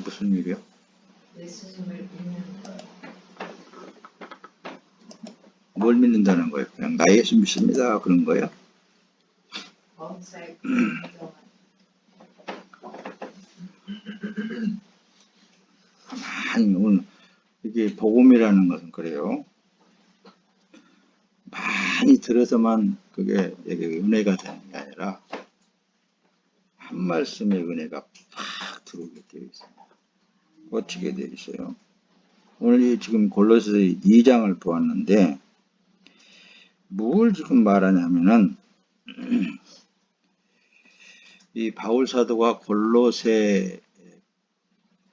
무슨 일이요? 예수님을 믿는 것. 뭘 믿는다는 거예요? 그냥 나 예수 믿습니다 그런 거예요? 범사에 인정한. 아니 오늘 이게 복음이라는 것은 그래요. 많이 들어서만 그게 은혜가 되는 게 아니라 한 말씀의 은혜가 팍 들어오게 되어 있습니다. 어떻게 되어 있어요? 오늘 지금 골로새 2장을 보았는데 뭘 지금 말하냐면은 이 바울 사도가 골로새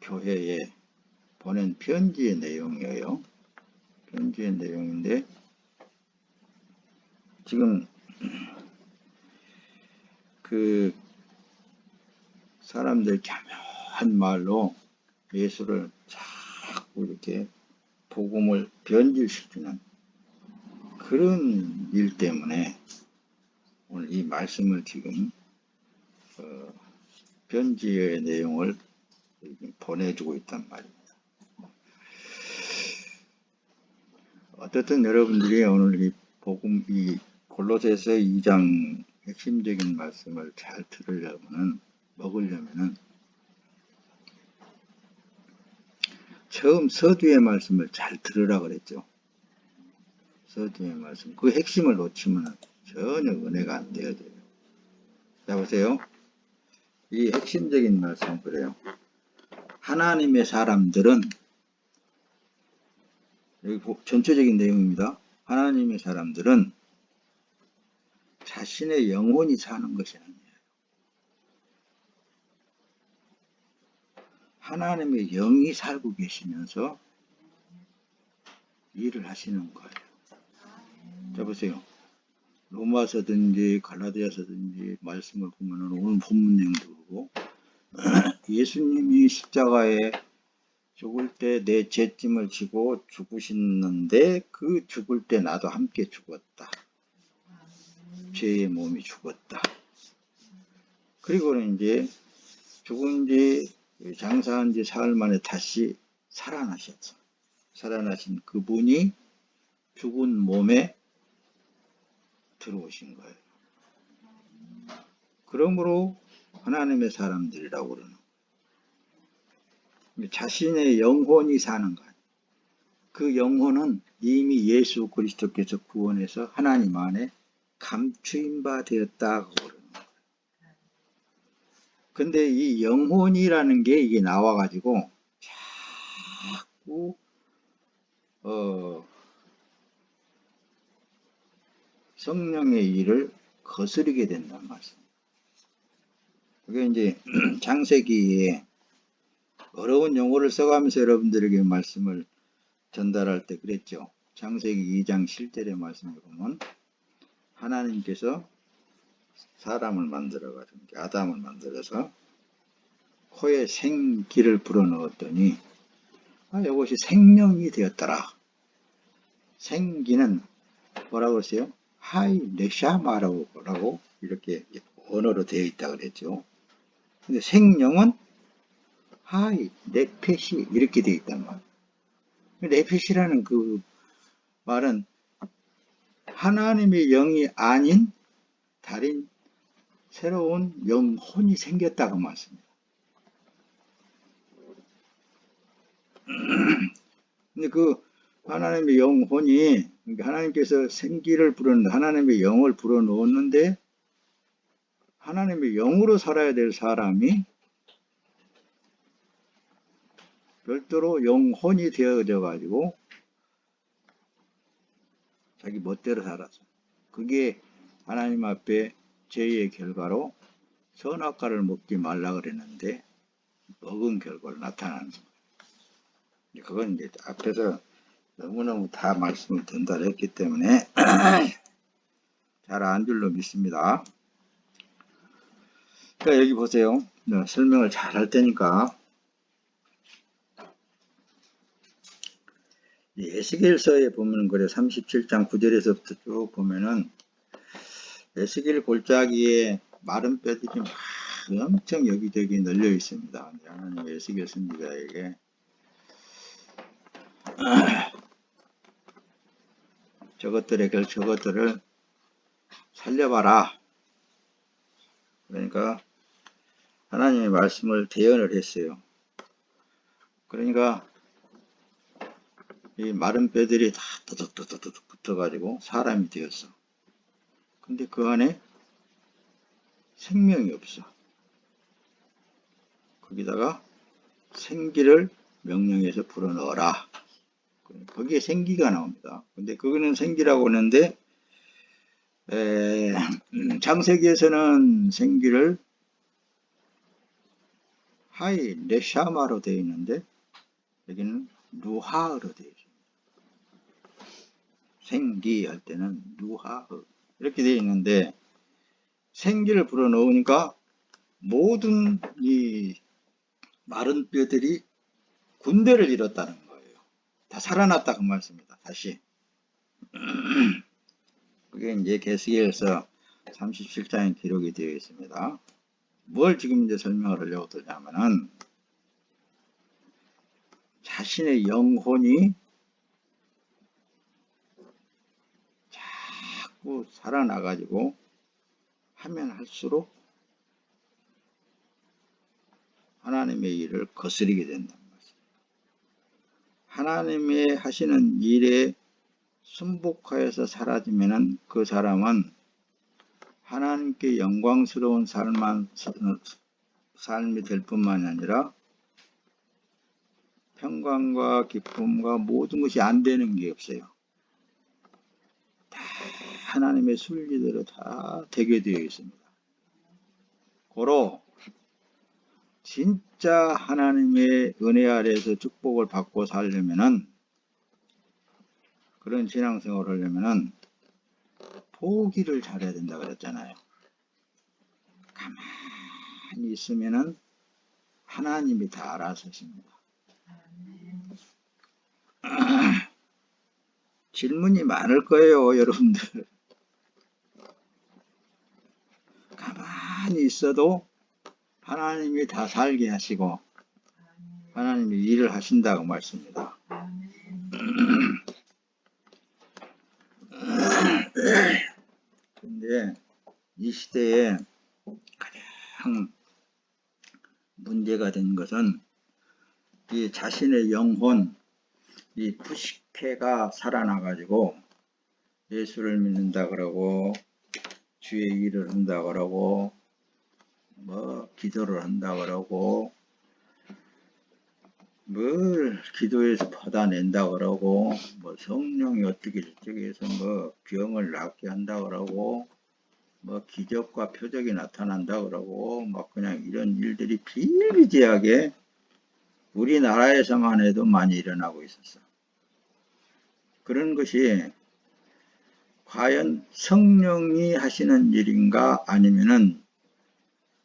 교회에 보낸 편지의 내용이에요. 편지의 내용인데 지금 그 사람들 교묘한 말로 예수를 자꾸 이렇게 복음을 변질시키는 그런 일 때문에 오늘 이 말씀을 지금 편지의 내용을 보내주고 있단 말입니다. 어쨌든 여러분들이 오늘 이 복음, 이 골로새서 2장 핵심적인 말씀을 잘 먹으려면은 처음 서두의 말씀을 잘 들으라 그랬죠. 서두의 말씀. 그 핵심을 놓치면 전혀 은혜가 안 돼야 돼요. 자, 보세요. 이 핵심적인 말씀은 그래요. 하나님의 사람들은, 여기 전체적인 내용입니다. 하나님의 사람들은 자신의 영혼이 사는 것이 아니에요. 하나님의 영이 살고 계시면서 일을 하시는 거예요. 자, 보세요. 로마서든지 갈라디아서든지 말씀을 보면 오늘 본문 내용도 그렇고 예수님이 십자가에 죽을 때 내 죄짐을 지고 죽으셨는데 그 죽을 때 나도 함께 죽었다. 죄의 몸이 죽었다. 그리고는 이제 죽은 지 장사한 지 사흘 만에 다시 살아나셨어. 살아나신 그분이 죽은 몸에 들어오신 거예요. 그러므로 하나님의 사람들이라고 그러는 거예요. 자신의 영혼이 사는 거예요. 그 영혼은 이미 예수 그리스도께서 구원해서 하나님 안에 감추인 바 되었다고 그러는 거예요. 근데 이 영혼이라는 게 이게 나와가지고 자꾸 성령의 일을 거스르게 된단 말씀입니다. 그게 이제 창세기에 어려운 용어를 써가면서 여러분들에게 말씀을 전달할 때 그랬죠. 창세기 2장 7절의 말씀을 보면 하나님께서 사람을 만들어가지고 아담을 만들어서 코에 생기를 불어넣었더니 이것이 생명이 되었더라. 생기는 뭐라고 했어요? 하이 네샤마라고 이렇게 언어로 되어 있다 그랬죠. 근데 생명은 하이 네페시 이렇게 되어 있단 말이에요. 네페시라는 그 말은 하나님의 영이 아닌 다른 새로운 영혼이 생겼다고 말씀입니다. 근데 그 하나님의 영혼이 하나님께서 생기를 불어넣는 하나님의 영을 불어넣었는데 하나님의 영으로 살아야 될 사람이 별도로 영혼이 되어져 가지고 자기 멋대로 살았어. 그게 하나님 앞에 죄의 결과로 선악과를 먹지 말라 그랬는데 먹은 결과로 나타나는 거예요. 그건 이제 앞에서 너무너무 다 말씀을 전달했기 때문에 잘 안 줄로 믿습니다. 그러니까 여기 보세요. 설명을 잘 할 테니까 에스겔서에 보면 그래 37장 9절에서부터 쭉 보면은 에스겔 골짜기에 마른 뼈들이 막 엄청 여기저기 널려 있습니다. 하나님의 에스겔 선지자에게 저것들을 살려봐라. 그러니까 하나님의 말씀을 대언을 했어요. 그러니까 이 마른 뼈들이 다 떠덕떠덕 붙어가지고 사람이 되었어. 근데 그 안에 생명이 없어. 거기다가 생기를 명령해서 불어넣어라. 거기에 생기가 나옵니다. 근데 그거는 생기라고 하는데 창세기에서는 생기를 하이 레샤마로 되어 있는데 여기는 누하으로 되어 있습니다. 생기 할 때는 누하으 이렇게 되어 있는데 생기를 불어넣으니까 모든 이 마른 뼈들이 군대를 이뤘다는 거예요. 다 살아났다 그 말씀입니다. 다시 그게 이제 계시록에서 37장에 기록이 되어 있습니다. 뭘 지금 이제 설명을 하려고 들냐면은 자신의 영혼이 자꾸 살아나가지고 하면 할수록 하나님의 일을 거스르게 된다는 말씀입니다. 하나님의 하시는 일에 순복하여서 사라지면은 그 사람은 하나님께 영광스러운 삶이 될 뿐만이 아니라 평강과 기쁨과 모든 것이 안 되는 게 없어요. 다 하나님의 순리대로 다 되게 되어 있습니다. 고로 진짜 하나님의 은혜 아래에서 축복을 받고 살려면은 그런 신앙생활을 하려면은 포기를 잘해야 된다 그랬잖아요. 가만히 있으면은 하나님이 다 알아서 하십니다. 질문이 많을 거예요, 여러분들. 가만히 있어도 하나님이 다 살게 하시고 하나님이 일을 하신다고 말씀입니다. 근데 이 시대에 가장 문제가 된 것은 이 자신의 영혼, 이 부식태가 살아나가지고 예수를 믿는다 그러고 주의 일을 한다 그러고 뭐 기도를 한다 그러고 뭘 기도해서 받아낸다 그러고 뭐 성령이 어떻게 저쪽에 해서 뭐 병을 낫게 한다 그러고 뭐 기적과 표적이 나타난다 그러고 막 그냥 이런 일들이 비일비재하게 우리나라에서만 해도 많이 일어나고 있었어. 그런 것이 과연 성령이 하시는 일인가 아니면은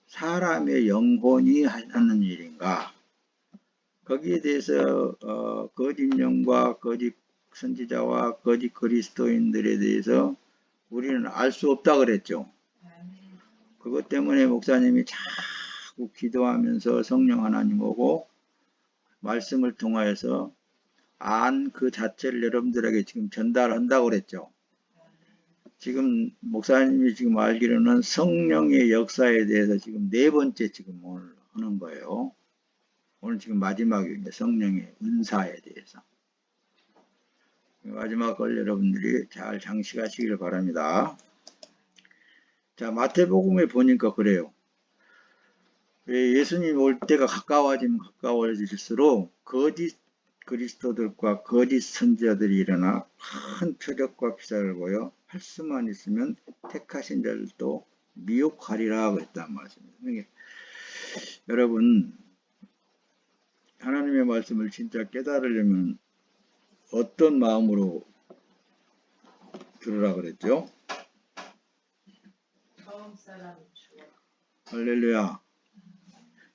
사람의 영혼이 하는 일인가, 거기에 대해서 거짓 영과 거짓 선지자와 거짓 그리스도인들에 대해서 우리는 알 수 없다 그랬죠. 그것 때문에 목사님이 자꾸 기도하면서 성령 하나님 오고 말씀을 통하여서 안 그 자체를 여러분들에게 지금 전달한다고 그랬죠. 지금 목사님이 지금 알기로는 성령의 역사에 대해서 지금 4번째 지금 오늘 하는 거예요. 오늘 지금 마지막입니다. 성령의 은사에 대해서. 마지막 걸 여러분들이 잘 장식하시길 바랍니다. 자, 마태복음에 보니까 그래요. 예수님 올 때가 가까워지면 가까워질수록 거짓 그리스도들과 거짓 선지자들이 일어나 큰 표적과 기사를 보여 할 수만 있으면 택하신 자들도 미혹하리라 그랬단 말씀입니다. 여러분, 하나님의 말씀을 진짜 깨달으려면 어떤 마음으로 들으라 그랬죠? 처음 사람이 죽어. 할렐루야.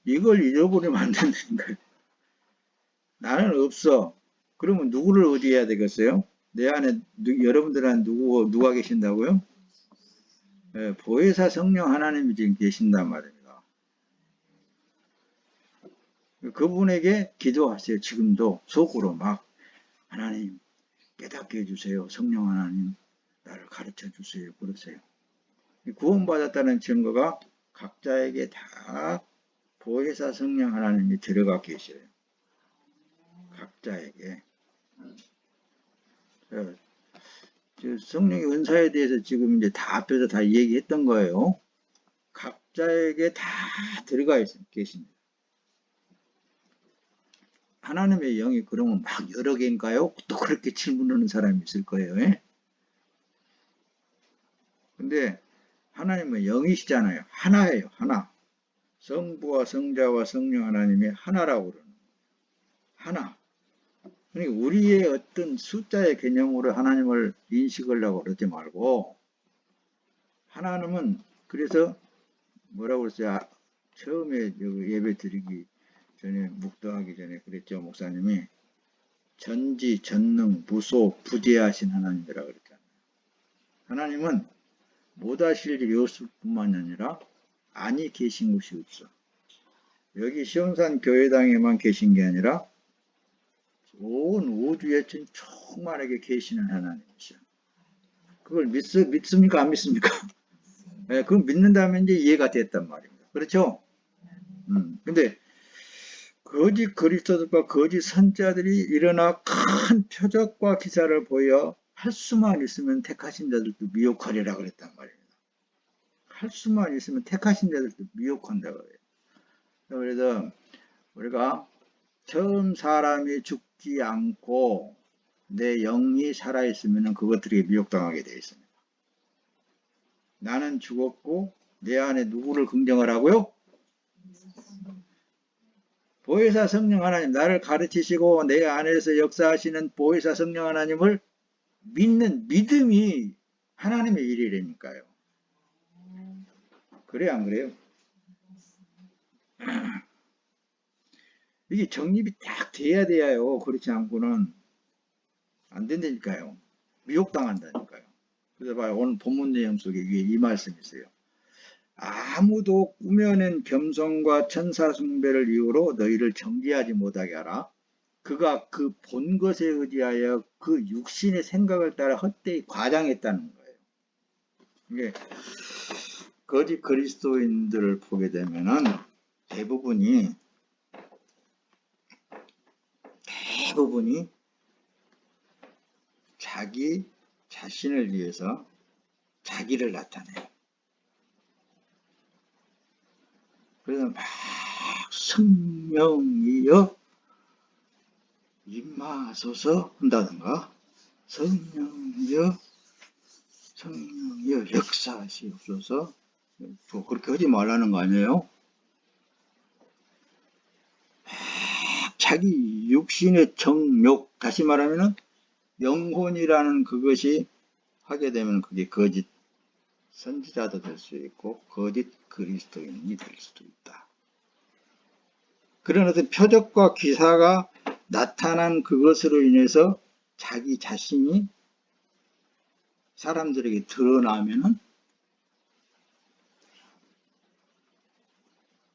이걸 잊어버리면 안 된다는 거예요. 나는 없어. 그러면 누구를 의지해야 되겠어요? 내 안에 여러분들 안에 누가 계신다고요? 네, 보혜사 성령 하나님이 지금 계신단 말입니다. 그분에게 기도하세요. 지금도 속으로 막 하나님 깨닫게 해주세요. 성령 하나님 나를 가르쳐 주세요. 그러세요. 구원받았다는 증거가 각자에게 다 보혜사 성령 하나님이 들어가 계셔요. 각자에게. 성령의 은사에 대해서 지금 이제 다 앞에서 다 얘기했던 거예요. 각자에게 다 들어가 계십니다. 하나님의 영이 그러면 막 여러 개인가요? 또 그렇게 질문하는 사람이 있을 거예요. 예? 근데 하나님은 영이시잖아요. 하나예요. 하나. 성부와 성자와 성령 하나님이 하나라고 그러는 거예요. 하나. 그러니까 우리의 어떤 숫자의 개념으로 하나님을 인식하려고 그러지 말고 하나님은 그래서 뭐라고 그랬어요? 처음에 예배 드리기 전에 묵도하기 전에 그랬죠. 목사님이 전지 전능 무소 부재하신 하나님이라고 그랬잖아요. 하나님은 못하실 요술뿐만 아니라 아니 계신 곳이 없어. 여기 시온산 교회당에만 계신 게 아니라 온 우주에 충만하게 계시는 하나님이셔. 그걸 믿습니까? 안 믿습니까? 네, 그걸 믿는다면 이제 이해가 됐단 말입니다. 그렇죠? 근데 거짓 그리스도들과 거짓 선자들이 일어나 큰 표적과 기사를 보여 할 수만 있으면 택하신 자들도 미혹하리라 그랬단 말입니다. 할 수만 있으면 택하신 자들도 미혹한다고 그래요. 그래서 우리가 처음 사람이 죽지 않고 내 영이 살아있으면 그것들에게 미혹당하게 되어 있습니다. 나는 죽었고 내 안에 누구를 긍정하라고요? 보혜사 성령 하나님, 나를 가르치시고 내 안에서 역사하시는 보혜사 성령 하나님을 믿는 믿음이 하나님의 일이라니까요. 그래요, 안 그래요? 이게 정립이 딱 돼야 돼요. 그렇지 않고는 안 된다니까요. 미혹당한다니까요. 그래서 봐요. 오늘 본문 내용 속에 이 말씀이 있어요. 아무도 꾸며낸 겸손과 천사 숭배를 이유로 너희를 정죄하지 못하게 하라. 그가 그 본 것에 의지하여 그 육신의 생각을 따라 헛되이 과장했다는 거예요. 이게 거짓 그리스도인들을 보게 되면은 대부분이 자기 자신을 위해서 자기를 나타내요. 그래서 막 성령이여 임하소서 한다든가 성령이여 역사하시옵소서 그렇게 하지 말라는 거 아니에요? 자기 육신의 정욕, 다시 말하면 영혼이라는 그것이 하게 되면 그게 거짓 선지자도 될 수 있고 거짓 그리스도인이 될 수도 있다. 그런 어떤 표적과 기사가 나타난 그것으로 인해서 자기 자신이 사람들에게 드러나면은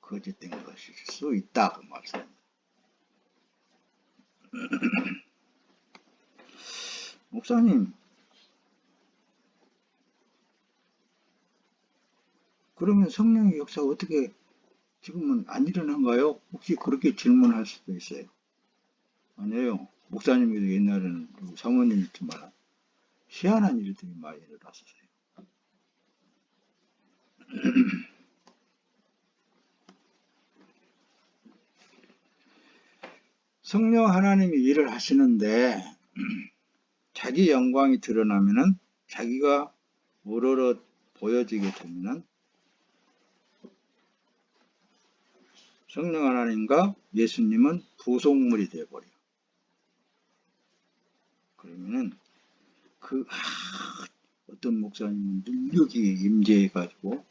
거짓된 것일 수 있다. 그 말씀입니다. 목사님, 그러면 성령의 역사가 어떻게 지금은 안 일어난가요? 혹시 그렇게 질문할 수도 있어요. 아니에요. 목사님도 옛날에는 사모님이 정말 희한한 일들이 많이 일어났었어요. 성령 하나님이 일을 하시는데 자기 영광이 드러나면은 자기가 우러러 보여지게 되면은 성령 하나님과 예수님은 부속물이 되어버려요. 그러면은 어떤 목사님은 능력이 임재해가지고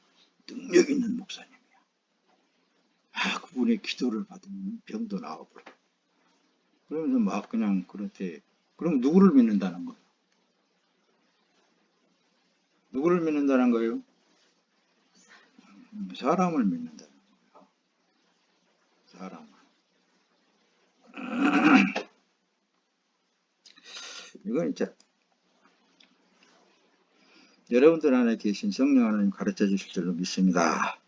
능력 있는 목사님이야. 그분의 기도를 받으면 병도 나와버려. 그러면서 막 그냥 그렇게 그럼 누구를 믿는다는 거예요? 누구를 믿는다는 거예요? 사람을 믿는다는 거예요. 사람을. 이건 이제 여러분들 안에 계신 성령 하나님 가르쳐 주실 줄로 믿습니다.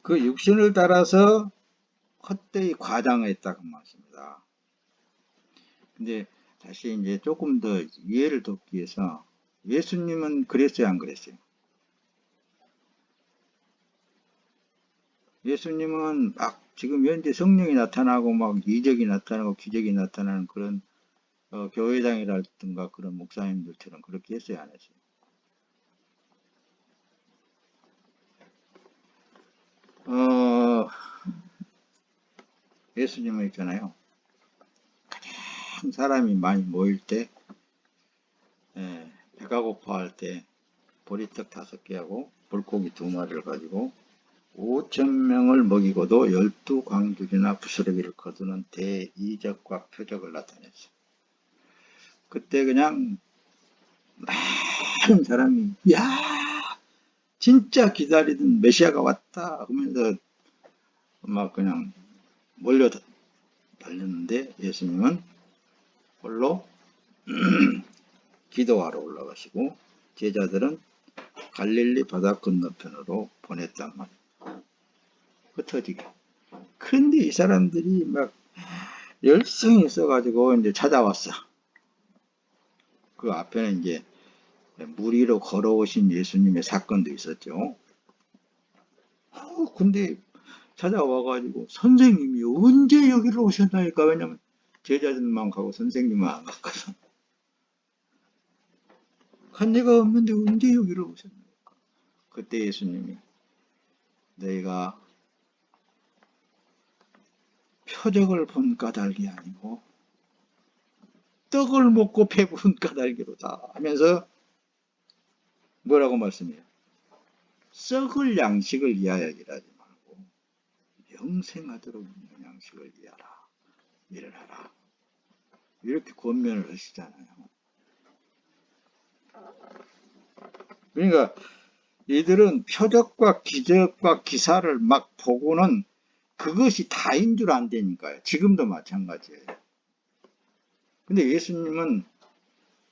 그 육신을 따라서 헛되이 과장했다고 말씀입니다. 근데 다시 이제 조금 더 이해를 돕기 위해서 예수님은 그랬어요, 안 그랬어요? 예수님은 막 지금 현재 성령이 나타나고 막 이적이 나타나고 기적이 나타나는 그런 교회장이라든가 그런 목사님들처럼 그렇게 했어요, 안 했어요? 예수님은 있잖아요. 가장 사람이 많이 모일 때, 배가 고파할 때 보리떡 5개하고 물고기 2마리를 가지고 5,000명을 먹이고도 12광줄이나 부스러기를 거두는 대이적과 표적을 나타냈어요. 그때 그냥 많은 사람이 야 진짜 기다리던 메시아가 왔다 하면서 막 그냥 몰려 달렸는데 예수님은 홀로 기도하러 올라가시고 제자들은 갈릴리 바다 건너편으로 보냈단 말이에요. 흩어지게. 그런데 이 사람들이 막 열성이 있어가지고 이제 찾아왔어. 그 앞에는 이제 물 위로 걸어오신 예수님의 사건도 있었죠. 근데 찾아와가지고 선생님이 언제 여기로 오셨나니까. 왜냐면 제자들만 가고 선생님은 안 갔거든. 간 데가 없는데 언제 여기로 오셨나니까. 그때 예수님이 너희가 표적을 본 까닭이 아니고 떡을 먹고 배부른 까닭이로다 하면서 뭐라고 말씀해요? 썩을 양식을 위하여 일하지 말고 영생하도록 있는 양식을 위하라. 일어나라. 이렇게 권면을 하시잖아요. 그러니까 이들은 표적과 기적과 기사를 막 보고는 그것이 다인 줄 안다니까요. 지금도 마찬가지예요. 근데 예수님은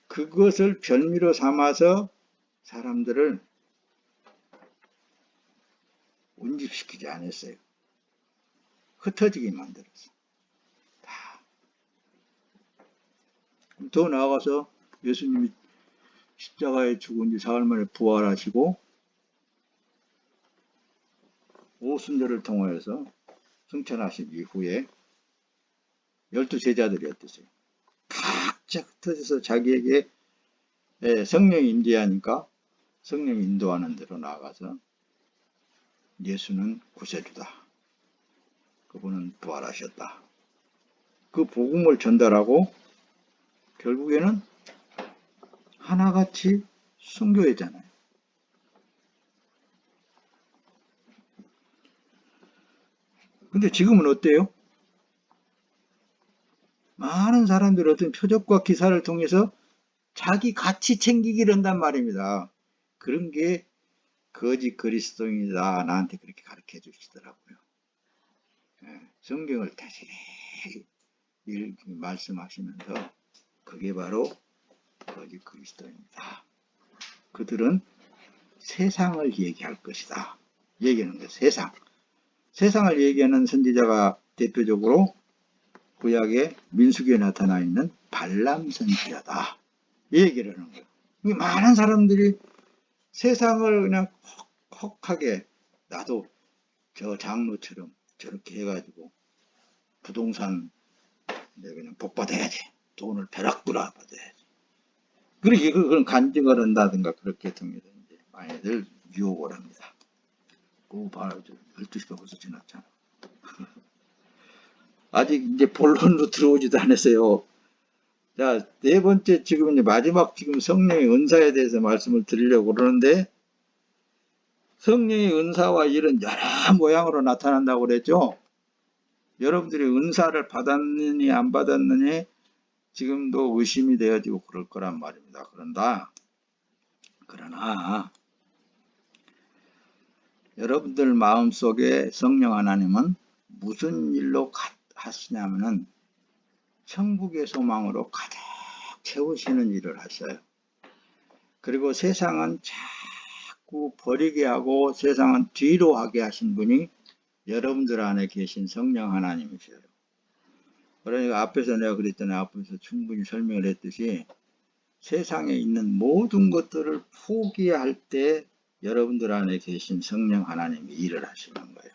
그것을 별미로 삼아서 사람들을 운집시키지 않았어요. 흩어지게 만들었어요. 더 나아가서 예수님이 십자가에 죽은 지 사흘 만에 부활하시고 오순절을 통하여서 승천하신 이후에 12제자들이 어떠세요? 각자 흩어져서 자기에게 성령이 임재하니까 성령이 인도하는 대로 나아가서 예수는 구세주다. 그분은 부활하셨다. 그 복음을 전달하고 결국에는 하나같이 순교했잖아요. 근데 지금은 어때요? 많은 사람들이 어떤 표적과 기사를 통해서 자기 가치 챙기기를 한단 말입니다. 그런 게 거짓 그리스도인이다. 나한테 그렇게 가르쳐 주시더라고요. 성경을 다시 말씀하시면서 그게 바로 거짓 그리스도입니다. 그들은 세상을 얘기할 것이다. 얘기하는 거예요. 세상. 세상을 얘기하는 선지자가 대표적으로 구약의 민수기에 나타나 있는 발람 선지자다. 이 얘기를 하는 거예요. 많은 사람들이 세상을 그냥 헉헉하게 나도 저 장로처럼 저렇게 해가지고 부동산 내가 그냥 복 받아야지. 돈을 벼락부라 받아야지. 그렇게 그런 간증을 한다든가 그렇게 통해서 이제 많이들 유혹을 합니다. 그거 봐요. 12시가 벌써 지났잖아. 아직 이제 본론으로 들어오지도 않았어요. 자, 네 번째 지금 이제 마지막 지금 성령의 은사에 대해서 말씀을 드리려고 그러는데 성령의 은사와 일은 여러 모양으로 나타난다고 그랬죠. 여러분들이 은사를 받았느니 안 받았느니 지금도 의심이 되어지고 그럴 거란 말입니다. 그러나 여러분들 마음속에 성령 하나님은 무슨 일로 하시냐면은 천국의 소망으로 가득 채우시는 일을 하셔요. 그리고 세상은 자꾸 버리게 하고 세상은 뒤로 하게 하신 분이 여러분들 안에 계신 성령 하나님이세요. 그러니까 앞에서 내가 그랬잖아요. 앞에서 충분히 설명을 했듯이 세상에 있는 모든 것들을 포기할 때 여러분들 안에 계신 성령 하나님이 일을 하시는 거예요.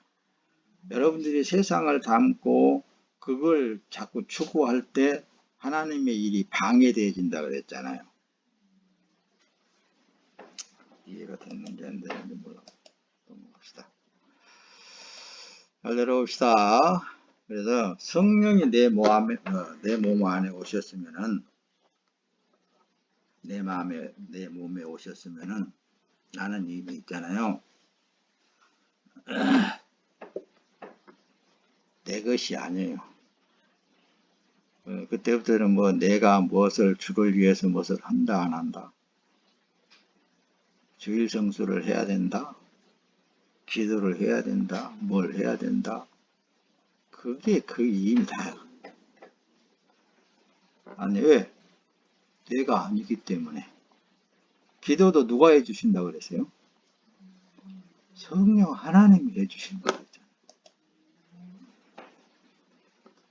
여러분들이 세상을 담고 그걸 자꾸 추구할 때 하나님의 일이 방해되어진다 그랬잖아요. 이해가 됐는지 안 되는지 몰라. 넘어갑시다. 잘 내려옵시다. 그래서 성령이 내 몸 안에 오셨으면은 내 몸에 오셨으면은 나는 이미 있잖아요. 내 것이 아니에요. 그때부터는 뭐 내가 무엇을 주를 위해서 무엇을 한다 안 한다. 주일 성수를 해야 된다. 기도를 해야 된다. 뭘 해야 된다. 그게 그 이미 다야. 아니 왜? 내가 아니기 때문에. 기도도 누가 해주신다고 그랬어요? 성령 하나님이 해주신 거잖아요.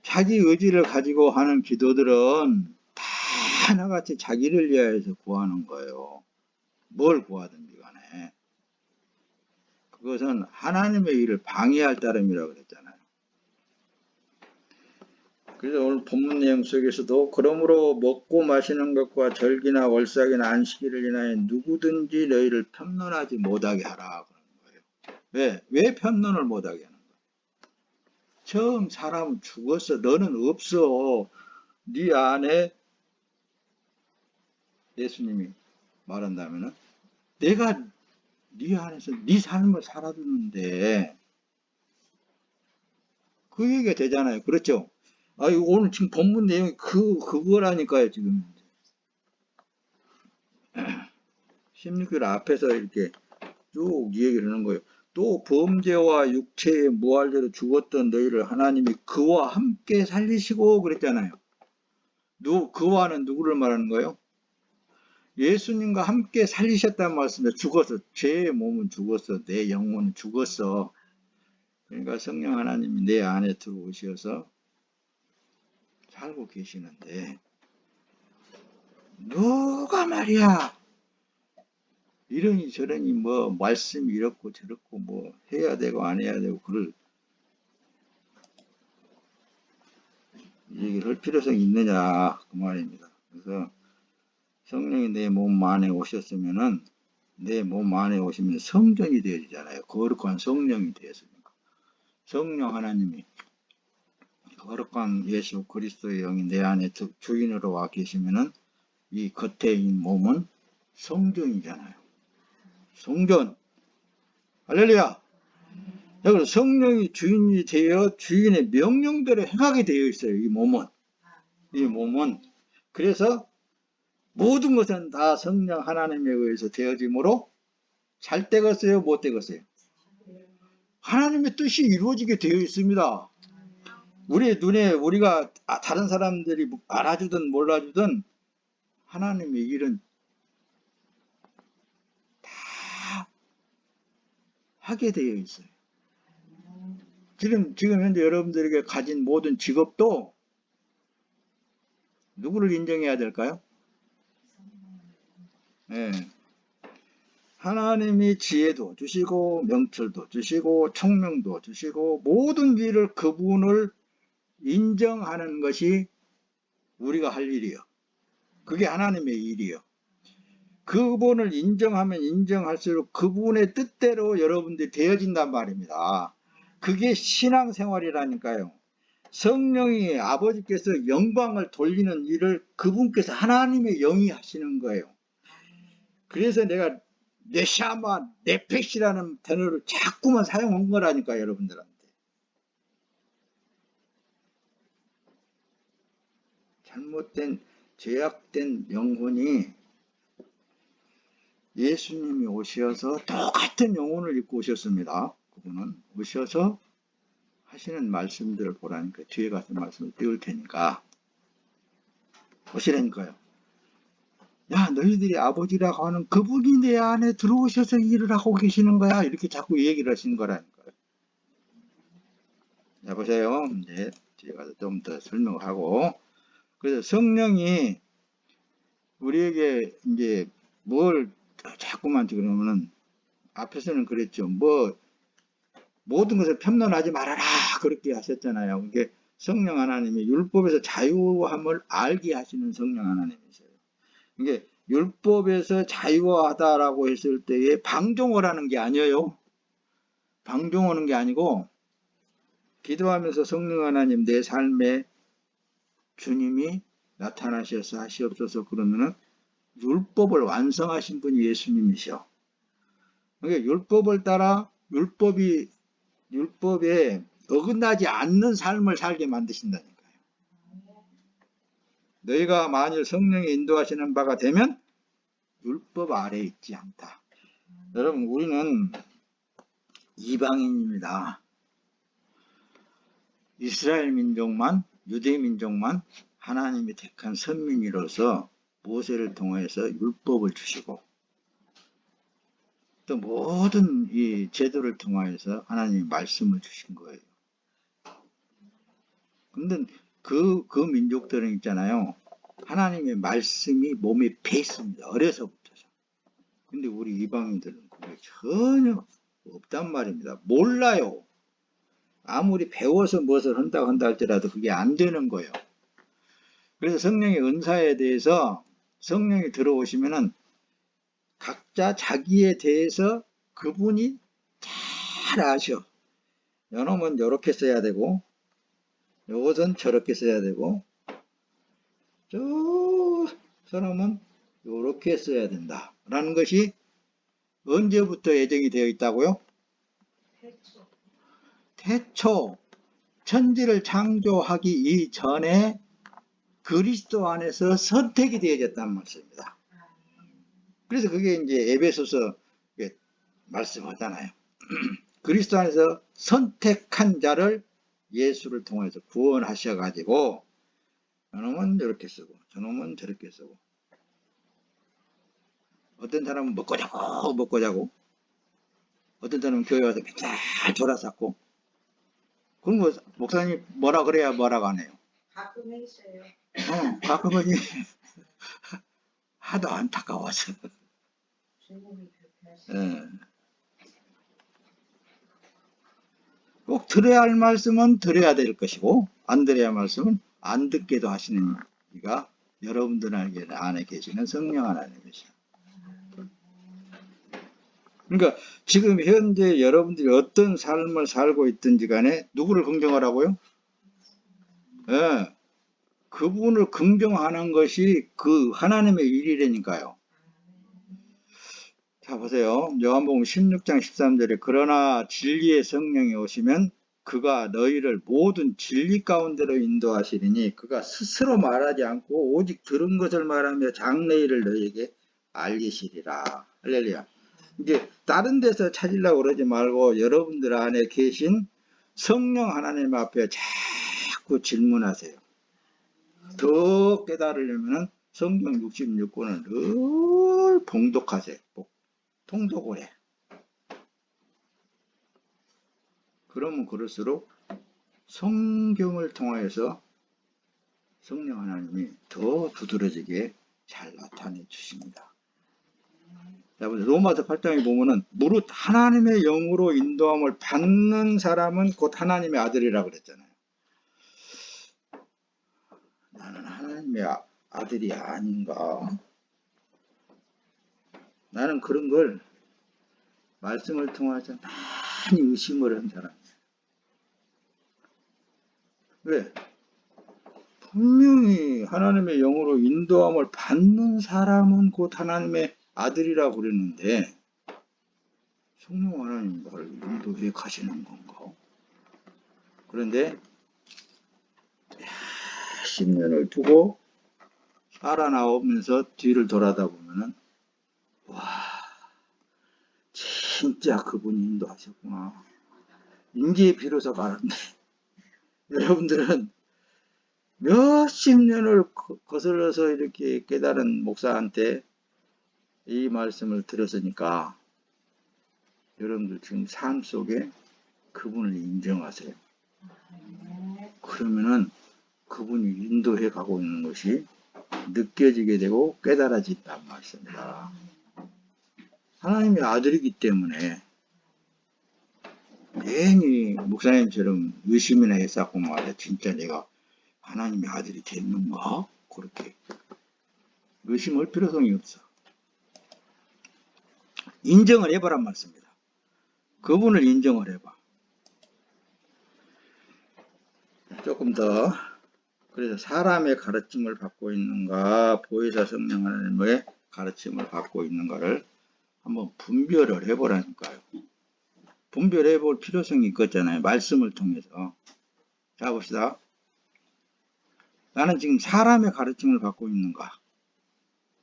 자기 의지를 가지고 하는 기도들은 다 하나같이 자기를 위하여서 구하는 거예요. 뭘 구하든지 간에. 그것은 하나님의 일을 방해할 따름이라고 그랬잖아요. 그래서 오늘 본문 내용 속에서도 그러므로 먹고 마시는 것과 절기나 월삭이나 안식일을 인하여 누구든지 너희를 편론하지 못하게 하라 그러는 거예요. 왜? 왜 편론을 못하게 하는 거예요? 처음 사람은 죽었어. 너는 없어. 네 안에 예수님이 말한다면은 내가 네 안에서 네 삶을 살아주는데 그 얘기가 되잖아요. 그렇죠? 오늘 지금 본문 내용이 그거라니까요, 지금. 16절 앞에서 이렇게 쭉 얘기를 하는 거예요. 또 범죄와 육체의 무할죄로 죽었던 너희를 하나님이 그와 함께 살리시고 그랬잖아요. 그와는 누구를 말하는 거예요? 예수님과 함께 살리셨다는 말씀에 죽었어. 죄의 몸은 죽었어. 내 영혼은 죽었어. 그러니까 성령 하나님이 내 안에 들어오셔서 살고 계시는데 누가 말이야 이러니 저러니 뭐 말씀이 이렇고 저렇고 뭐 해야 되고 안 해야 되고 그걸 얘기를 할 필요성이 있느냐 그 말입니다. 그래서 성령이 내 몸 안에 오셨으면은 내 몸 안에 오시면 성전이 되어지잖아요. 거룩한 성령이 되었으니까. 성령 하나님이 거룩한 예수 그리스도의 영이 내 안에 주인으로 와 계시면은 이 겉에 있는 몸은 성전이잖아요. 성전. 할렐루야. 그래서 성령이 주인이 되어 주인의 명령대로 행하게 되어 있어요. 이 몸은. 이 몸은. 그래서 모든 것은 다 성령 하나님에 의해서 되어지므로 잘 되겠어요? 못 되겠어요? 하나님의 뜻이 이루어지게 되어 있습니다. 우리의 눈에 우리가 다른 사람들이 알아주든 몰라주든 하나님의 일은 다 하게 되어 있어요. 지금 현재 여러분들에게 가진 모든 직업도 누구를 인정해야 될까요? 네. 하나님이 지혜도 주시고 명철도 주시고 청명도 주시고 모든 일을 그분을 인정하는 것이 우리가 할 일이요. 그게 하나님의 일이요. 그분을 인정하면 인정할수록 그분의 뜻대로 여러분들이 되어진단 말입니다. 그게 신앙생활이라니까요. 성령이 아버지께서 영광을 돌리는 일을 그분께서 하나님의 영이 하시는 거예요. 그래서 내가 네샤마, 네페시라는 단어를 자꾸만 사용한 거라니까 여러분들한테. 잘못된 죄악된 영혼이 예수님이 오셔서 똑같은 영혼을 입고 오셨습니다. 그분은 오셔서 하시는 말씀들을 보라니까 뒤에 가서 말씀을 띄울 테니까 오시라니까요. 야, 너희들이 아버지라고 하는 그분이 내 안에 들어오셔서 일을 하고 계시는 거야. 이렇게 자꾸 얘기를 하시는 거라니까요. 자, 보세요. 이제 제가 좀 더 설명하고. 그래서 성령이 우리에게 이제 뭘 자꾸만 그러면은 앞에서는 그랬죠. 뭐 모든 것을 편론하지 말아라 그렇게 하셨잖아요. 그게 성령 하나님이 율법에서 자유함을 알게 하시는 성령 하나님이세요. 이게 율법에서 자유하다라고 했을 때에 방종을 하는 게 아니에요. 방종하는 게 아니고 기도하면서 성령 하나님 내 삶에 주님이 나타나셔서 하시옵소서 그러면은 율법을 완성하신 분이 예수님이셔. 그러니까 율법을 따라 율법에 어긋나지 않는 삶을 살게 만드신다니까요. 너희가 만일 성령의 인도하시는 바가 되면 율법 아래에 있지 않다. 여러분 우리는 이방인입니다. 이스라엘 민족만 유대 민족만 하나님이 택한 선민으로서 모세를 통해서 율법을 주시고 또 모든 이 제도를 통하여서 하나님이 말씀을 주신 거예요. 근데 그 민족들은 있잖아요. 하나님의 말씀이 몸에 배 있습니다. 어려서부터죠. 근데 우리 이방인들은 그게 전혀 없단 말입니다. 몰라요. 아무리 배워서 무엇을 한다고 한다 할지라도 그게 안 되는 거예요. 그래서 성령의 은사에 대해서 성령이 들어오시면은 각자 자기에 대해서 그분이 잘 아셔. 요놈은 요렇게 써야 되고 요것은 저렇게 써야 되고 저 사람은 요렇게 써야 된다 라는 것이 언제부터 예정이 되어 있다고요? 태초 천지를 창조하기 이전에 그리스도 안에서 선택이 되어졌다는 말씀입니다. 그래서 그게 이제 에베소서 말씀하잖아요. 그리스도 안에서 선택한 자를 예수를 통해서 구원하셔가지고 저놈은 이렇게 쓰고 저놈은 저렇게 쓰고 어떤 사람은 먹고 자고 어떤 사람은 교회 와서 맨날 졸아쌌고 그런 거 목사님 뭐라 그래야 뭐라고 안 해요. 가끔 있어요. 가끔은 하도 안타까워서 주님이 그렇게 하시죠. 꼭 들어야 할 말씀은 들어야 될 것이고 안 들어야 할 말씀은 안 듣게도 하시는 이가 여러분들 안에 계시는 성령 하나님이시죠. 그러니까 지금 현재 여러분들이 어떤 삶을 살고 있든지 간에 누구를 긍정하라고요? 예, 그분을 긍정하는 것이 그 하나님의 일이라니까요. 자 보세요. 요한복음 16장 13절에 그러나 진리의 성령이 오시면 그가 너희를 모든 진리 가운데로 인도하시리니 그가 스스로 말하지 않고 오직 들은 것을 말하며 장래일을 너희에게 알리시리라. 할렐루야. 이제 다른 데서 찾으려고 그러지 말고 여러분들 안에 계신 성령 하나님 앞에 자꾸 질문하세요. 더 깨달으려면 성경 66권을 늘 봉독하세요. 통독을 해. 그러면 그럴수록 성경을 통하여서 성령 하나님이 더 두드러지게 잘 나타내 주십니다. 자, 로마서 8장에 보면은 무릇 하나님의 영으로 인도함을 받는 사람은 곧 하나님의 아들이라고 그랬잖아요. 나는 하나님의 아들이 아닌가? 나는 그런 걸 말씀을 통해서 많이 의심을 한 사람이에요. 왜? 분명히 하나님의 영으로 인도함을 받는 사람은 곧 하나님의 아들이라고 그랬는데 성령 하나님 나를 인도해 가시는 건가? 그런데 10년을 두고 살아나오면서 뒤를 돌아다 보면은 와 진짜 그분이 인도하셨구나. 이제 비로소 알았네. 여러분들은 몇십 년을 거슬러서 이렇게 깨달은 목사한테 이 말씀을 들었으니까 여러분들 지금 삶 속에 그분을 인정하세요. 그러면은 그분이 인도해 가고 있는 것이 느껴지게 되고 깨달아진다는 말씀입니다. 하나님의 아들이기 때문에 괜히 목사님처럼 의심이나 했었고 말이야. 진짜 내가 하나님의 아들이 됐는가? 그렇게 의심할 필요성이 없어. 인정을 해보란 말씀입니다. 그분을 인정을 해봐. 조금 더 그래서 사람의 가르침을 받고 있는가 보혜사 성령 하나님의 가르침을 받고 있는가를 한번 분별을 해보라니까요. 분별해 볼 필요성이 있겠잖아요. 말씀을 통해서. 자 봅시다. 나는 지금 사람의 가르침을 받고 있는가?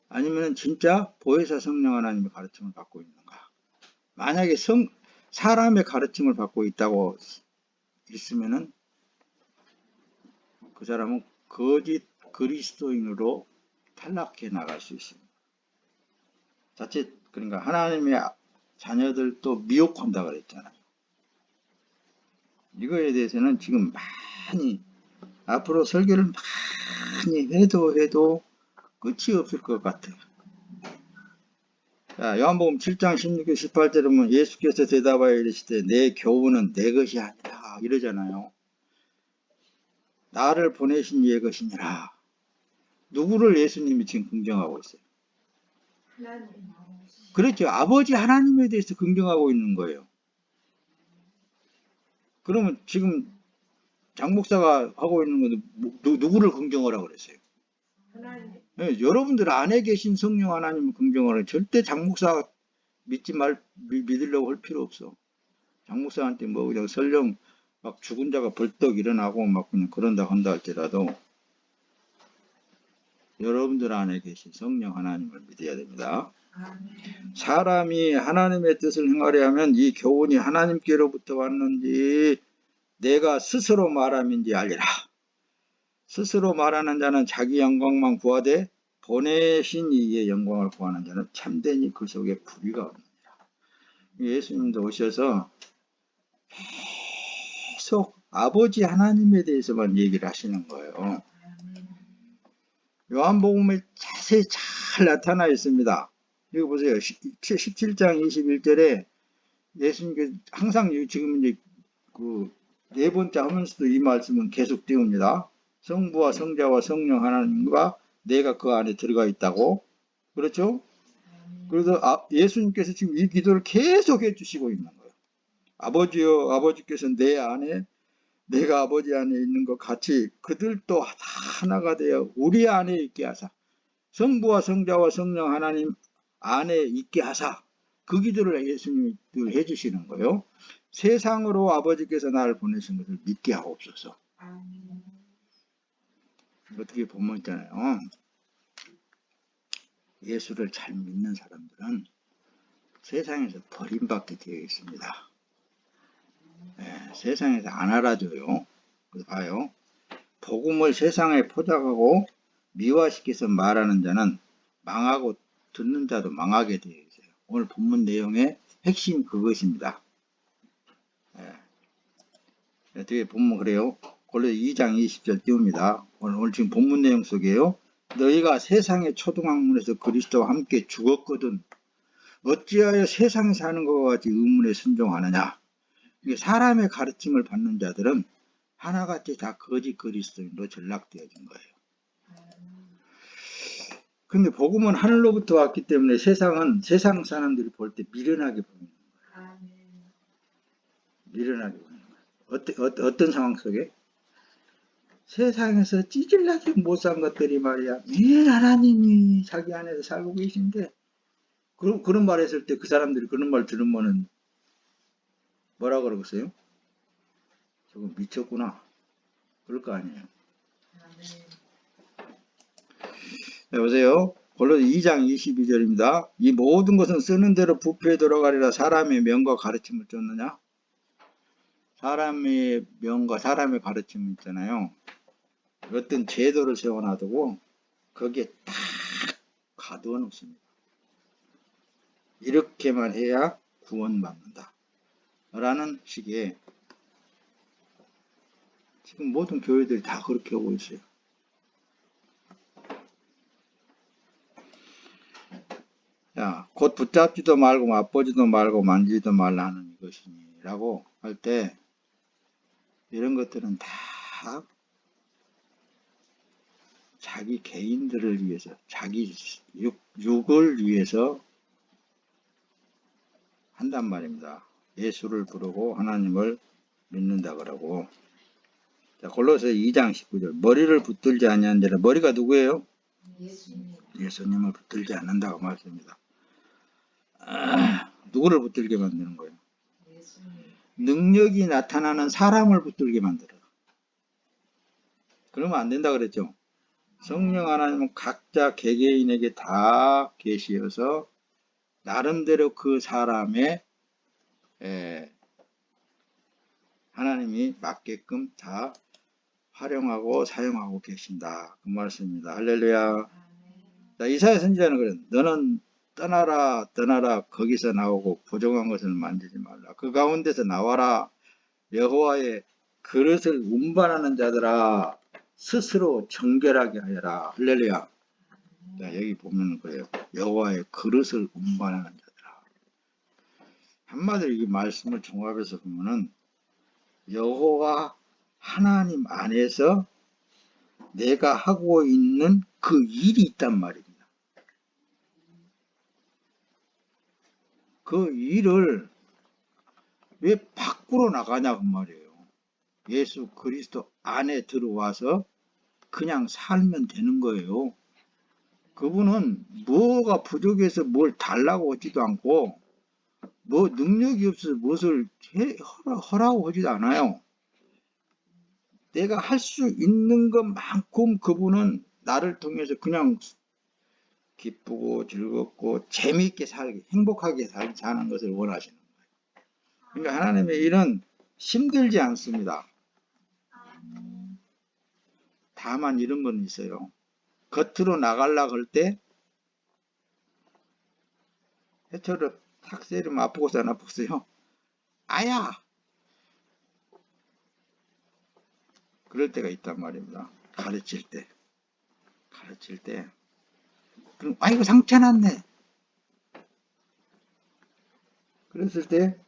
아니면 진짜 보혜사 성령 하나님의 가르침을 받고 있는가? 만약에 사람의 가르침을 받고 있다고 있으면은 그 사람은 거짓 그리스도인으로 탈락해 나갈 수 있습니다. 자칫 그러니까 하나님의 자녀들도 미혹한다 그랬잖아요. 이거에 대해서는 지금 많이 앞으로 설교를 많이 해도 끝이 없을 것 같아요. 자, 요한복음 7장 16절 18절에 보면 예수께서 대답하여 이르시되 내 교훈은 내 것이 아니라 이러잖아요. 나를 보내신 이의 것이니라. 누구를 예수님이 지금 긍정하고 있어요? 하나님. 그렇죠. 아버지 하나님에 대해서 긍정하고 있는 거예요. 그러면 지금 장 목사가 하고 있는 것은 누구를 긍정하라고 그랬어요? 하나님. 네, 여러분들 안에 계신 성령 하나님을 긍정하라. 절대 장 목사 믿으려고 할 필요 없어. 장 목사한테 뭐 그냥 설령 막 죽은 자가 벌떡 일어나고 막 그냥 그런다 한다 할지라도 여러분들 안에 계신 성령 하나님을 믿어야 됩니다. 사람이 하나님의 뜻을 행하려 하면 이 교훈이 하나님께로부터 왔는지 내가 스스로 말함인지 알리라. 스스로 말하는 자는 자기 영광만 구하되 보내신 이의 영광을 구하는 자는 참되니 그 속에 불의가 없느니라. 예수님도 오셔서 계속 아버지 하나님에 대해서만 얘기를 하시는 거예요. 요한복음에 자세히 잘 나타나 있습니다. 여기 보세요. 17장 21절에 예수님께서 항상 지금 이제 그 네 번째 하면서도 이 말씀은 계속 띄웁니다. 성부와 성자와 성령 하나님과 내가 그 안에 들어가 있다고. 그렇죠? 그래서 예수님께서 지금 이 기도를 계속 해주시고 있는 거예요. 아버지여, 아버지께서 내 안에 내가 아버지 안에 있는 것 같이 그들도 다 하나가 되어 우리 안에 있게 하사 성부와 성자와 성령 하나님 안에 있게 하사 그 기도를 예수님이 해주시는 거예요. 세상으로 아버지께서 나를 보내신 것을 믿게 하옵소서. 어떻게 보면 있잖아요. 예수를 잘 믿는 사람들은 세상에서 버림받게 되어 있습니다. 네, 세상에서 안 알아줘요. 그래서 봐요. 복음을 세상에 포장하고 미화시켜서 말하는 자는 망하고 듣는 자도 망하게 되어 있어요. 오늘 본문 내용의 핵심 그것입니다. 네. 뒤에 본문 그래요. 골로새 2장 20절 띄웁니다. 오늘 지금 본문 내용 속에요. 너희가 세상의 초등학문에서 그리스도와 함께 죽었거든 어찌하여 세상에 사는 것과 같이 의문에 순종하느냐. 사람의 가르침을 받는 자들은 하나같이 다 거짓 그리스도인으로 전락되어진 거예요. 근데 복음은 하늘로부터 왔기 때문에 세상 사람들이 볼 때 미련하게 보이는 거예요. 미련하게 보이는 거예요. 어떤 상황 속에? 세상에서 찌질나게 못 산 것들이 말이야. 매일 하나님이 자기 안에서 살고 계신데 그런 말 했을 때 그 사람들이 그런 말 들으면은 뭐라 그러겠어요? 저거 미쳤구나. 그럴 거 아니에요. 네, 보세요. 골로새 2장 22절입니다. 이 모든 것은 쓰는 대로 부패에 들어가리라. 사람의 명과 가르침을 쫓느냐? 사람의 명과 사람의 가르침 있잖아요. 어떤 제도를 세워놔두고 거기에 딱 가두어 놓습니다. 이렇게만 해야 구원받는다 라는 식의, 지금 모든 교회들이 다 그렇게 하고 있어요. 야, 곧 붙잡지도 말고 맛보지도 말고 만지지도 말라 하는 이것이니 라고 할 때, 이런 것들은 다 자기 개인들을 위해서, 자기 육을 위해서 한단 말입니다. 예수를 부르고 하나님을 믿는다 그러고. 자, 골로새 2장 19절. 머리를 붙들지 아니한 자라. 머리가 누구예요? 예수님. 예수님을 붙들지 않는다고 말씀입니다. 누구를 붙들게 만드는 거예요? 예수님. 능력이 나타나는 사람을 붙들게 만들어요. 그러면 안 된다 그랬죠. 성령 하나님은 각자 개개인에게 다 계시어서 나름대로 그 사람의 하나님이 맞게끔 다 활용하고 사용하고 계신다. 그 말씀입니다. 할렐루야. 자, 이사야 선지자는 그래. 너는 떠나라 떠나라 거기서 나오고 부정한 것을 만지지 말라. 그 가운데서 나와라. 여호와의 그릇을 운반하는 자들아 스스로 정결하게 하여라. 할렐루야. 자, 여기 보면 그래요. 여호와의 그릇을 운반하는 자들아. 한마디로 이 말씀을 종합해서 보면은 여호와 하나님 안에서 내가 하고 있는 그 일이 있단 말입니다. 그 일을 왜 밖으로 나가냐 그 말이에요. 예수 그리스도 안에 들어와서 그냥 살면 되는 거예요. 그분은 뭐가 부족해서 뭘 달라고 하지도 않고 뭐 능력이 없어서 무엇을 하라고 하지도 않아요. 내가 할 수 있는 것만큼 그분은 나를 통해서 그냥 기쁘고 즐겁고 재미있게 살게, 행복하게 사는 것을 원하시는 거예요. 그러니까 하나님의 일은 힘들지 않습니다. 다만 이런 건 있어요. 겉으로 나가려고 할 때 해처럼 탁 세리면 아프고서 안 아프겠어요? 아야! 그럴 때가 있단 말입니다. 가르칠 때. 그럼 아이고 상처 났네. 그랬을 때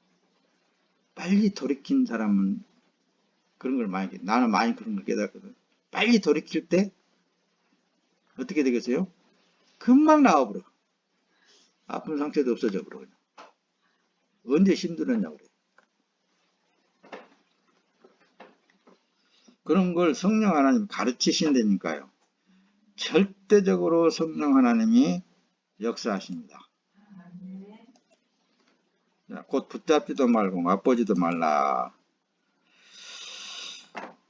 빨리 돌이킨 사람은 그런 걸 많이, 나는 많이 그런 걸 깨닫거든. 빨리 돌이킬 때 어떻게 되겠어요? 금방 나와버려. 아픈 상처도 없어져 버려. 언제 힘들었냐고 그래. 그런 걸 성령 하나님 가르치신다니까요. 절대적으로 성령 하나님이 역사하십니다. 자, 곧 붙잡지도 말고 맛보지도 말라.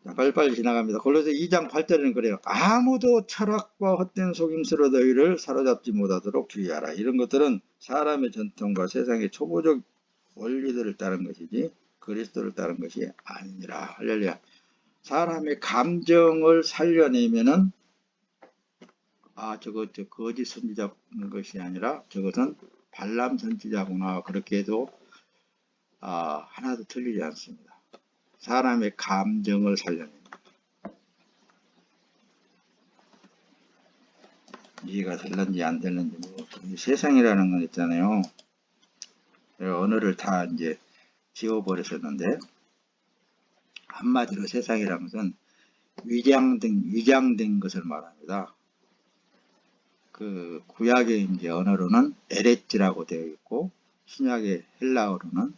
자, 빨리빨리 지나갑니다. 골로새 2장 8절에는 그래요. 아무도 철학과 헛된 속임수로 너희를 사로잡지 못하도록 주의하라. 이런 것들은 사람의 전통과 세상의 초보적 원리들을 따른 것이지 그리스도를 따른 것이 아니라. 할렐루야. 사람의 감정을 살려내면은 저거 거짓 선지자인 것이 아니라 저것은 발람 선지자구나 그렇게 해도 하나도 틀리지 않습니다. 사람의 감정을 살려냅니다. 이해가 될는지 안 될는지 세상이라는 건 있잖아요. 언어를 다 이제 지워버렸었는데 한마디로 세상이라는 것은 위장된 것을 말합니다. 그 구약의 이제 언어로는 에레츠라고 되어 있고 신약의 헬라어로는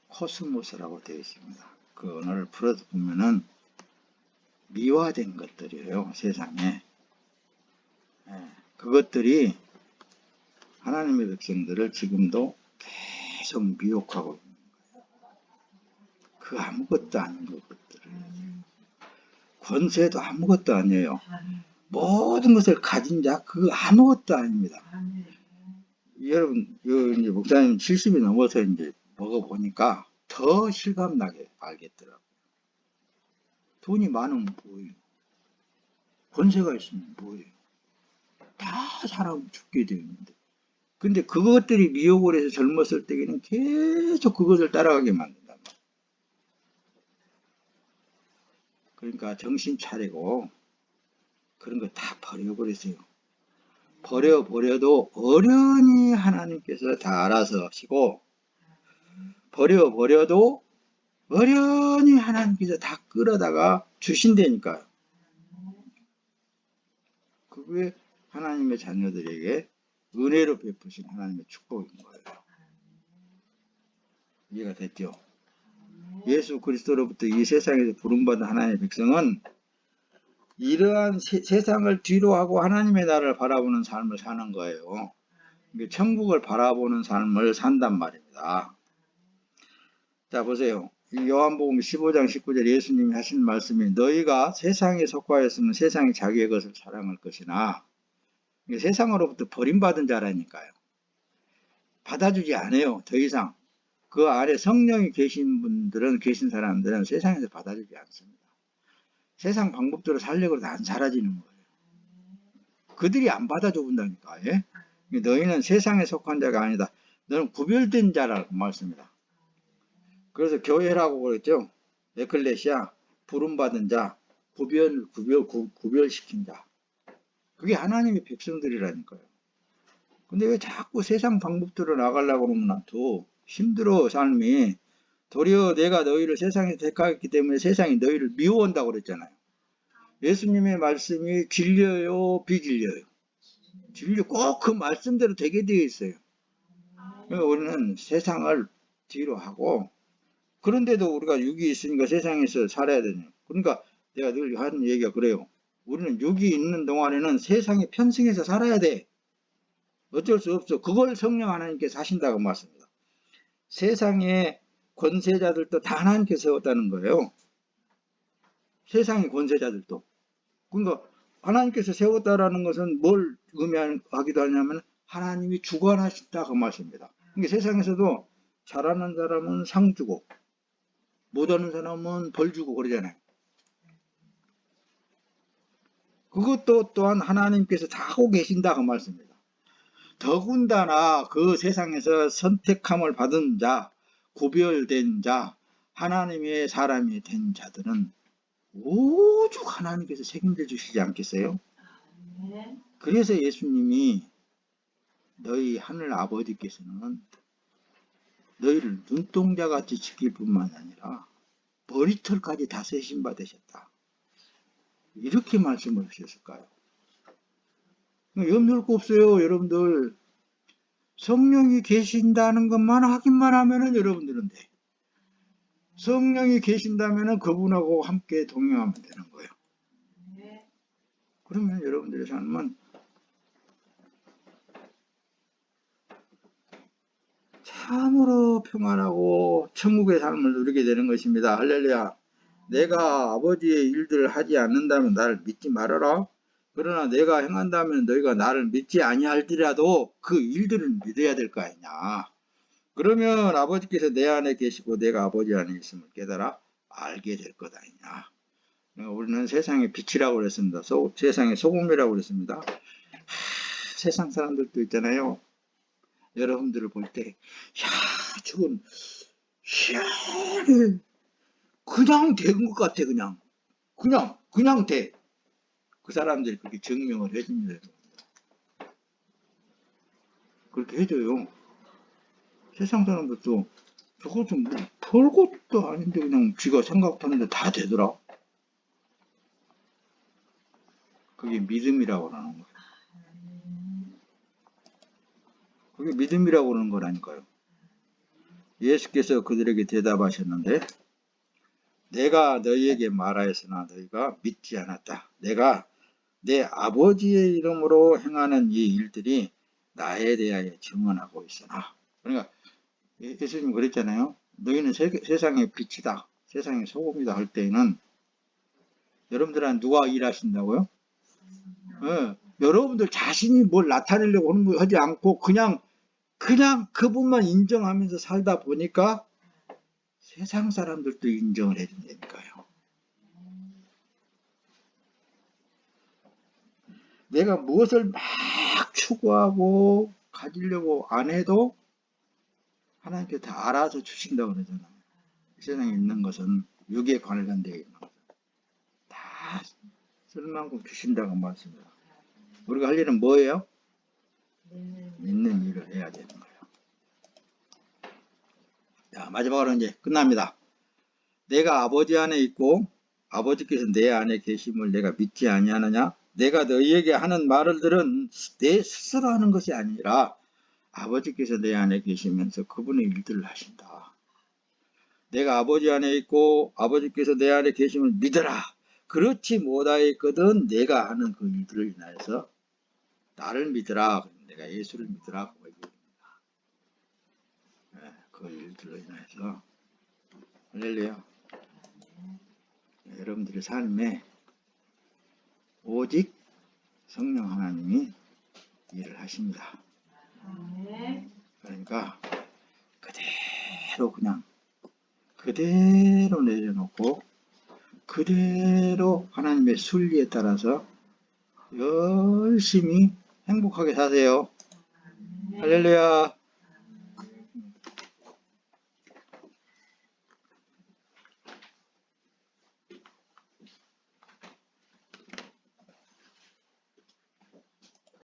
코스모스라고 되어 있습니다. 그 언어를 풀어서 보면은 미화된 것들이에요. 세상에. 그것들이 하나님의 백성들을 지금도 계속 미혹하고 있는 거예요. 그 아무것도 아닌 것들을. 권세도 아무것도 아니에요. 모든 것을 가진 자, 그 아무것도 아닙니다. 여러분, 이제 목사님 70이 넘어서 이제 먹어보니까 더 실감나게 알겠더라고요. 돈이 많으면 보여요. 권세가 있으면 뭐예요? 다 사람 죽게 되어 있는데. 근데 그것들이 미혹을 해서 젊었을 때에는 계속 그것을 따라가게 만든단 말이에요. 그러니까 정신 차리고 그런 거 다 버려버리세요. 버려버려도 어련히 하나님께서 다 알아서 하시고, 버려버려도 어련히 하나님께서 다 끌어다가 주신다니까요. 그게 하나님의 자녀들에게 은혜로 베푸신 하나님의 축복인 거예요. 이해가 됐죠? 예수 그리스도로부터 이 세상에서 부름받은 하나님의 백성은 이러한 세상을 뒤로 하고 하나님의 나라를 바라보는 삶을 사는 거예요. 천국을 바라보는 삶을 산단 말입니다. 자, 보세요. 이 요한복음 15장 19절 예수님이 하신 말씀이 너희가 세상에 속하였으면 세상이 자기의 것을 사랑할 것이나, 세상으로부터 버림받은 자라니까요. 받아주지 않아요. 더 이상. 그 안에 성령이 계신 사람들은 세상에서 받아주지 않습니다. 세상 방법대로 살려고 해도 안 사라지는 거예요. 그들이 안 받아줘 본다니까. 예? 너희는 세상에 속한 자가 아니다. 너는 구별된 자라고 말씀입니다. 그래서 교회라고 그랬죠. 에클레시아, 부름받은 자, 구별시킨 자. 그게 하나님의 백성들이라니까요. 근데 왜 자꾸 세상 방법대로 나가려고 그러면 또 힘들어, 삶이. 도리어 내가 너희를 세상에 택하였기 때문에 세상이 너희를 미워한다고 그랬잖아요. 예수님의 말씀이 진려요, 비진려요? 진려. 꼭 그 말씀대로 되게 되어 있어요. 우리는 세상을 뒤로 하고, 그런데도 우리가 육이 있으니까 세상에서 살아야 되냐. 그러니까 내가 늘 하는 얘기가 그래요. 우리는 육이 있는 동안에는 세상에 편승해서 살아야 돼. 어쩔 수 없어. 그걸 성령 하나님께서 하신다고 말씀입니다. 세상의 권세자들도 다 하나님께서 세웠다는 거예요. 세상의 권세자들도. 그러니까 하나님께서 세웠다라는 것은 뭘 의미하기도 하냐면 하나님이 주관하신다 그 말씀입니다. 그러니까 세상에서도 잘하는 사람은 상 주고 못하는 사람은 벌 주고 그러잖아요. 그것도 또한 하나님께서 다 하고 계신다 그 말씀입니다. 더군다나 그 세상에서 선택함을 받은 자, 구별된 자, 하나님의 사람이 된 자들은 오죽 하나님께서 책임져 주시지 않겠어요? 그래서 예수님이 너희 하늘 아버지께서는 너희를 눈동자같이 지킬 뿐만 아니라 머리털까지 다 세신 바 되셨다. 이렇게 말씀을 하셨을까요? 염려할 거 없어요, 여러분들. 성령이 계신다는 것만 확인만 하면은 여러분들은 돼. 성령이 계신다면은 그분하고 함께 동행하면 되는 거예요. 그러면 여러분들의 삶은 참으로 평안하고 천국의 삶을 누리게 되는 것입니다. 할렐루야. 내가 아버지의 일들을 하지 않는다면 나를 믿지 말아라. 그러나 내가 행한다면 너희가 나를 믿지 아니할지라도 그 일들은 믿어야 될 거 아니냐. 그러면 아버지께서 내 안에 계시고 내가 아버지 안에 있음을 깨달아 알게 될 것 아니냐. 우리는 세상의 빛이라고 그랬습니다. 세상의 소금이라고 그랬습니다. 세상 사람들도 있잖아요. 여러분들을 볼 때, 야, 저건 희한해. 그냥 된 것 같아, 그냥 돼. 그 사람들이 그렇게 증명을 해줍니다. 그렇게 해줘요. 세상 사람들도 저거 좀 뭐 별것도 아닌데 그냥 지가 생각하는데 다 되더라. 그게 믿음이라고 하는 거예요. 그게 믿음이라고 그러는 거라니까요. 예수께서 그들에게 대답하셨는데 내가 너희에게 말하였으나 너희가 믿지 않았다. 내가 내 아버지의 이름으로 행하는 이 일들이 나에 대하여 증언하고 있으나. 그러니까 예수님이 그랬잖아요. 너희는 세상의 빛이다. 세상의 소금이다 할 때에는 여러분들은 누가 일하신다고요? 여러분들 자신이 뭘 나타내려고 하는 거 하지 않고 그냥 그분만 인정하면서 살다 보니까 세상 사람들도 인정을 해준다니까요. 내가 무엇을 막 추구하고 가지려고 안 해도 하나님께 다 알아서 주신다고 그러잖아요. 이 세상에 있는 것은 육에 관련되어 있는 것은 다 쓸만큼 주신다고 말씀해요. 우리가 할 일은 뭐예요? 믿는 일을 해야 되는 거예요. 자, 마지막으로 이제 끝납니다. 내가 아버지 안에 있고 아버지께서 내 안에 계심을 내가 믿지 아니하느냐? 내가 너희에게 하는 말들은 내 스스로 하는 것이 아니라 아버지께서 내 안에 계시면서 그분의 일들을 하신다. 내가 아버지 안에 있고 아버지께서 내 안에 계심을 믿어라. 그렇지 못하였거든 내가 하는 그 일들을 인하여서 나를 믿으라. 내가 예수를 믿으라. 그 얘기입니다. 그 일들로 인하여서 할렐루야. 여러분들의 삶에 오직 성령 하나님이 일을 하십니다. 그러니까 그대로 그냥 그대로 내려놓고 그대로 하나님의 순리에 따라서 열심히 행복하게 사세요. 할렐루야.